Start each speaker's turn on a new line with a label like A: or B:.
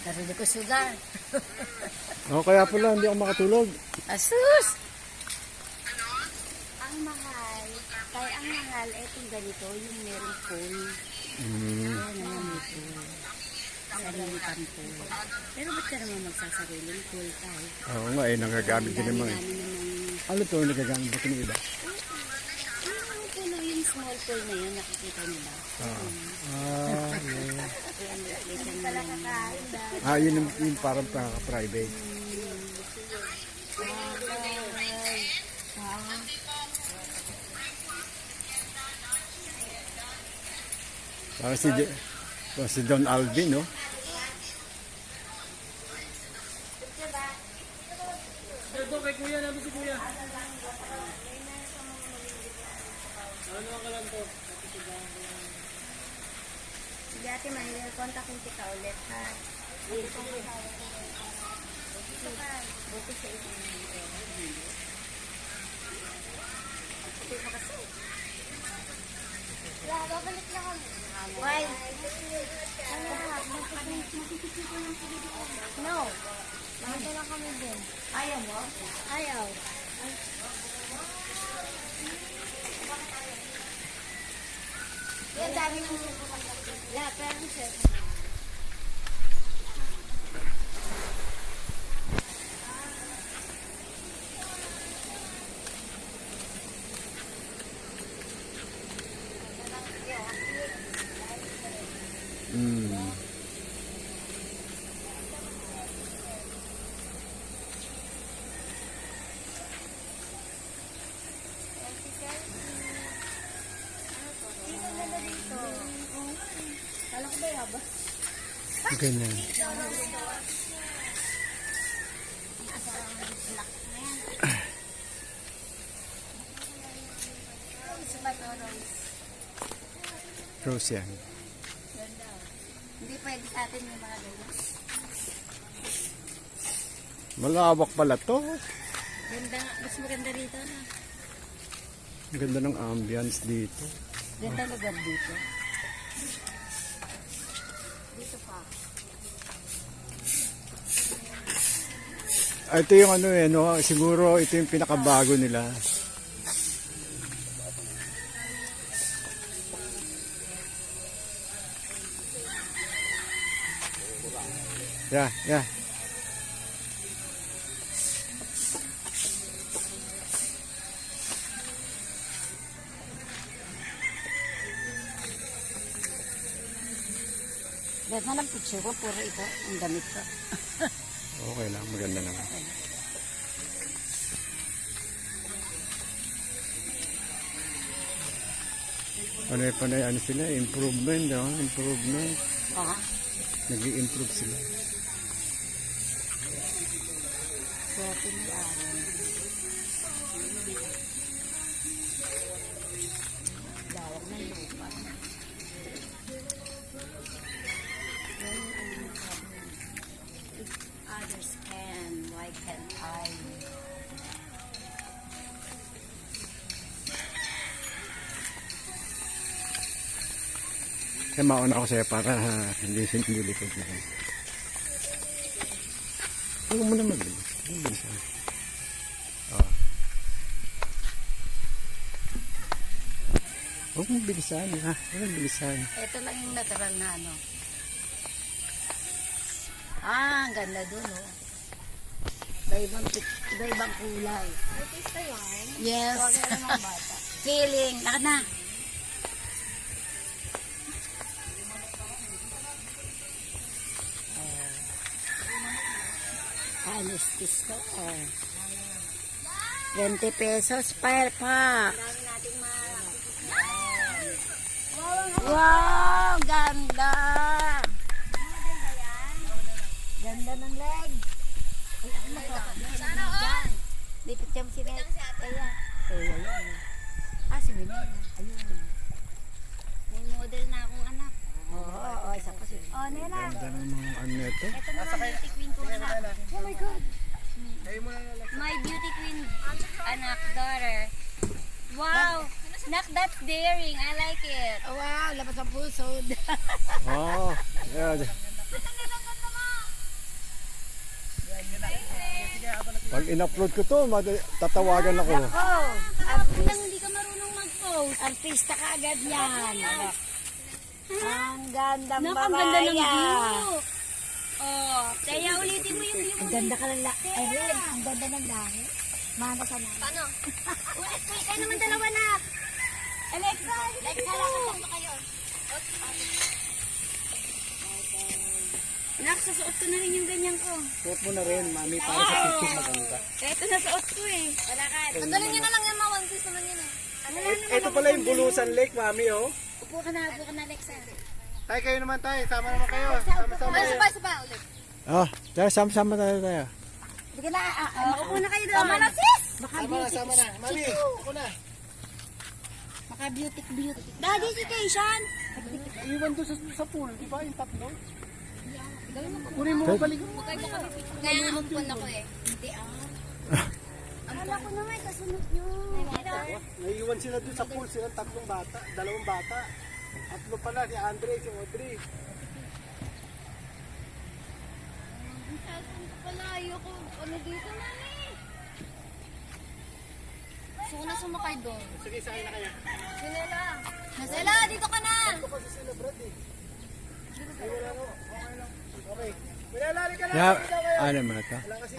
A: Sarili ko sugar.
B: O, kaya pala hindi ako makatulog.
A: Asus! Ang mahal, kaya ang mahal, etong ganito, yung merong pool. Ayan naman may pool. Sarilitan pool. Pero ba't ka naman magsasariling pool tayo?
B: Oo nga eh, nagagamit din naman.
A: Dami naman.
B: Ano to, nagagamit ba ng iba?
A: Yung pool, yung small pool na yun, nakikita niyo ba?
B: Yun yung parang private. Parang si Don Alvin, no?
C: Ito kay kuya, namin si kuya. Ano ang kalan to?
A: Sige ate, mahirap kontakin kita ulit ha. Buti sa isang wala, babalik na kami. Why? No. Bakit na kami din? Ayaw mo? Ayaw. Yan, dami ng lahat, pero siya. Kala ko ba yaba?
B: Ganyan. Rose yan.
A: Hindi pwede sa atin yung mga ganyan.
B: Malawak pala to.
A: Ganda, mas maganda rito na.
B: Ang ganda ng ambience dito.
A: Ganda lugar dito. Dito pa.
B: Ito yung ano eh, no? Siguro ito yung pinakabago nila. Yeah.
A: Ganda ng picture ko, puro ito, ang damit ko.
B: Okay lang, maganda naman. Panay-panay, ano sila, improvement, no? Improvement. Nag-i-improve sila.
A: Swerte ni Aaron. Lawak ng lupa. If others can, why can't I?
B: Kaya mauna ako sa'yo para hindi likod na. Huwag mo na mabilis. Mabilis na. Huwag mo bilisan, ha? Huwag mo bilisan.
A: Ito lang yung natural na ano. Ang ganda dun, oh. Iba-ibang kulay. Yes. Feeling. Lakad na. Anistis to. 20 pesos per pack. Wow, ganda. Ganda ng leg. Ay, ako magkakaganda. Lipit siya mo si Leg. Kaya. Si Minay. Ayun. May model na akong anak. Oo, isa pa siya. Nena.
B: Ganda ng mga ano ito.
A: Ito na lang beauty queen ko anak. Oh my God. My beauty queen anak, daughter. Wow. Nak, that's daring. I like it. Oh, wow, labas ang puso.
B: Oh, yeah. Pag in-upload ko to, tatawagan ako.
A: Oh,
D: Nang hindi ka marunong mag-post.
A: artista ka agad yan. Ang gandang
D: Nak, ang ganda ng
A: babae.
D: view. Oh, kaya ulitin mo yung view
A: Ang
D: mo.
A: ganda ka ng lahi. Ay, rin, ang ganda ng lahi. Mana sa namin.
D: Paano? Ulit, kayo naman dalawa na. Alexa, Alexa, lakad na kayo. Nak, susuot ko na rin yung ganyan ko.
B: Suot mo na rin, mami, para sa picture maganda.
D: Ito nasuot ko eh. Wala ka. Tanggalin nyo na lang yan, ma. 1 piece naman yun eh.
B: Ito pala yung Bulusan Lake, mami, oh.
D: Upo ka na, Alexa.
B: Tay, kayo naman tayo. Sama naman kayo. Sama-sama
D: Ay, sabay, ulit.
B: Oh, tara, sama-sama tayo.
A: Sige na,
D: Upo na kayo doon. Tama na, sis!
A: baka
B: Sama na,
A: beauty.
B: sama na. Mami, ako na.
A: Baka beauty.
D: Daddy, si Kayshan.
B: Iwan doon sa pool, di ba? Yung tatlo. Kunin mo balik.
D: Kaya nga umpon ako eh. Hindi Akala ko naman, kasunod nyo.
B: Naiiwan sila doon sa pool, silang tatlong bata, dalawang bata. Tatlo pala, si Andre, si Audrey.
D: Palayo ko. Ano dito, mami? Gusto ko na sumakay doon.
B: Sige, sakay na kayo.
D: Sinela. Nasela, dito ka na.
B: Ito kasi sila, Brad, eh. Ay, wala no. Okay lang. Okay. Pinalali ka lang.
E: Ya, ano mo na to?
B: Wala kasi